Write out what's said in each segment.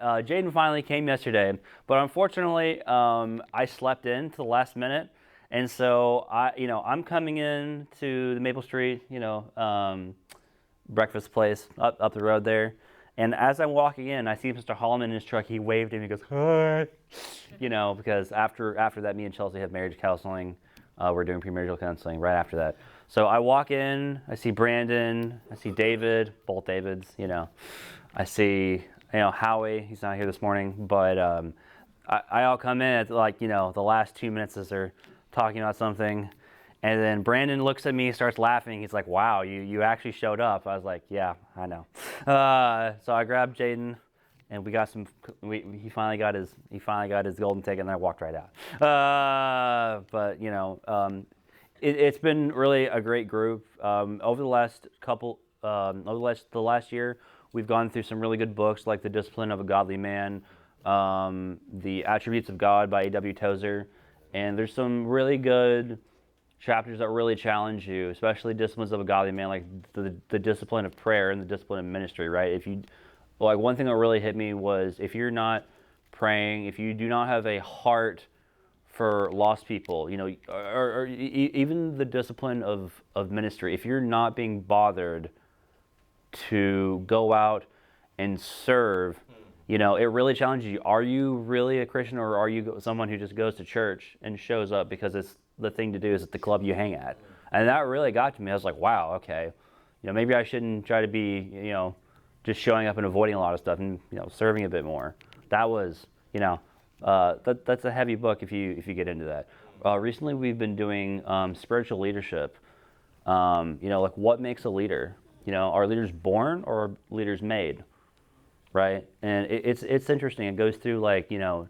Jaden finally came yesterday, but unfortunately, I slept in to the last minute, and so I'm coming in to the Maple Street, breakfast place up the road there, and as I'm walking in, I see Mr. Holloman in his truck. He waved at me. He goes, "Hi," because after that, me and Chelsea have marriage counseling. We're doing premarital counseling right after that. So I walk in. I see Brandon. I see David. Both Davids. I see. Howie, he's not here this morning, but I all come in at the last 2 minutes as they're talking about something, and then Brandon looks at me, starts laughing. He's like, "Wow, you actually showed up." I was like, "Yeah, I know." So I grabbed Jaden, and we got some. He finally got his golden ticket, and I walked right out. But it's been really a great group over the last the last year. We've gone through some really good books like The Discipline of a Godly Man, The Attributes of God by A.W. Tozer, and there's some really good chapters that really challenge you, especially Disciplines of a Godly Man, like the discipline of prayer and the discipline of ministry, right? One thing that really hit me was if you're not praying, if you do not have a heart for lost people, or even the discipline of ministry, if you're not being bothered to go out and serve, it really challenges you. Are you really a Christian, or are you someone who just goes to church and shows up because it's the thing to do, is at the club you hang at? And that really got to me. I was like, wow, okay, maybe I shouldn't try to be, just showing up and avoiding a lot of stuff, and serving a bit more. That was, that's a heavy book if you get into that. Recently, we've been doing spiritual leadership. Like what makes a leader? Are leaders born or are leaders made, right? And it's interesting. It goes through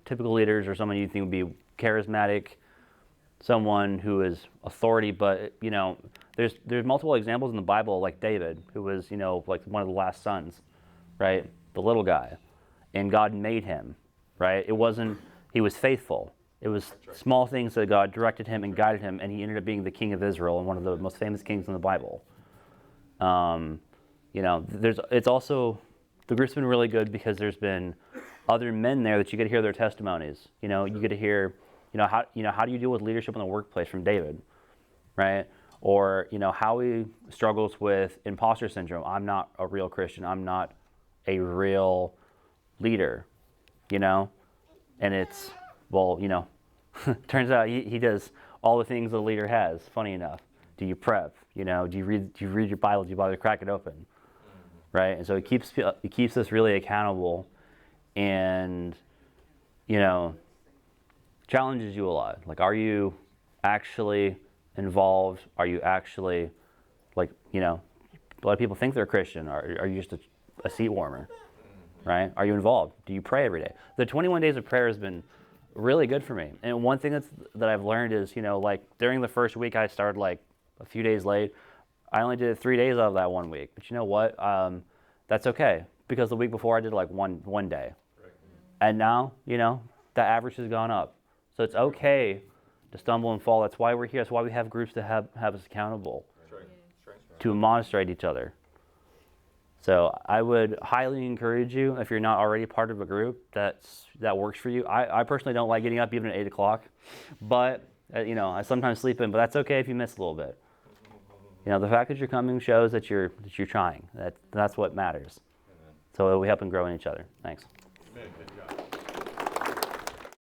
typical leaders, or someone you think would be charismatic, someone who is authority. But there's multiple examples in the Bible, like David, who was one of the last sons, right? The little guy, and God made him, right? He was faithful. It was small things that God directed him and guided him, and he ended up being the king of Israel and one of the most famous kings in the Bible. It's also, the group's been really good because there's been other men there that you get to hear their testimonies. You get to hear, how do you deal with leadership in the workplace from David, right? Or, how he struggles with imposter syndrome. I'm not a real Christian. I'm not a real leader, and it's, turns out he does all the things a leader has, funny enough. Do you prep? Do you read your Bible? Do you bother to crack it open? Right? And so it keeps us really accountable, and challenges you a lot. Like, are you actually involved? Are you actually a lot of people think they're a Christian. Are you just a seat warmer? Right? Are you involved? Do you pray every day? The 21 days of prayer has been really good for me. And one thing that I've learned is, during the first week I started a few days late. I only did 3 days out of that 1 week. But you know what? That's okay, because the week before I did one day. Right. And now, the average has gone up. So it's okay to stumble and fall. That's why we're here. That's why we have groups to have us accountable, to demonstrate each other. So I would highly encourage you, if you're not already part of a group that works for you. I personally don't like getting up even at 8 o'clock, but I sometimes sleep in. But that's okay if you miss a little bit. The fact that you're coming shows that you're trying. That's what matters. Amen. So we help and grow in each other. Thanks. Amen. Good job.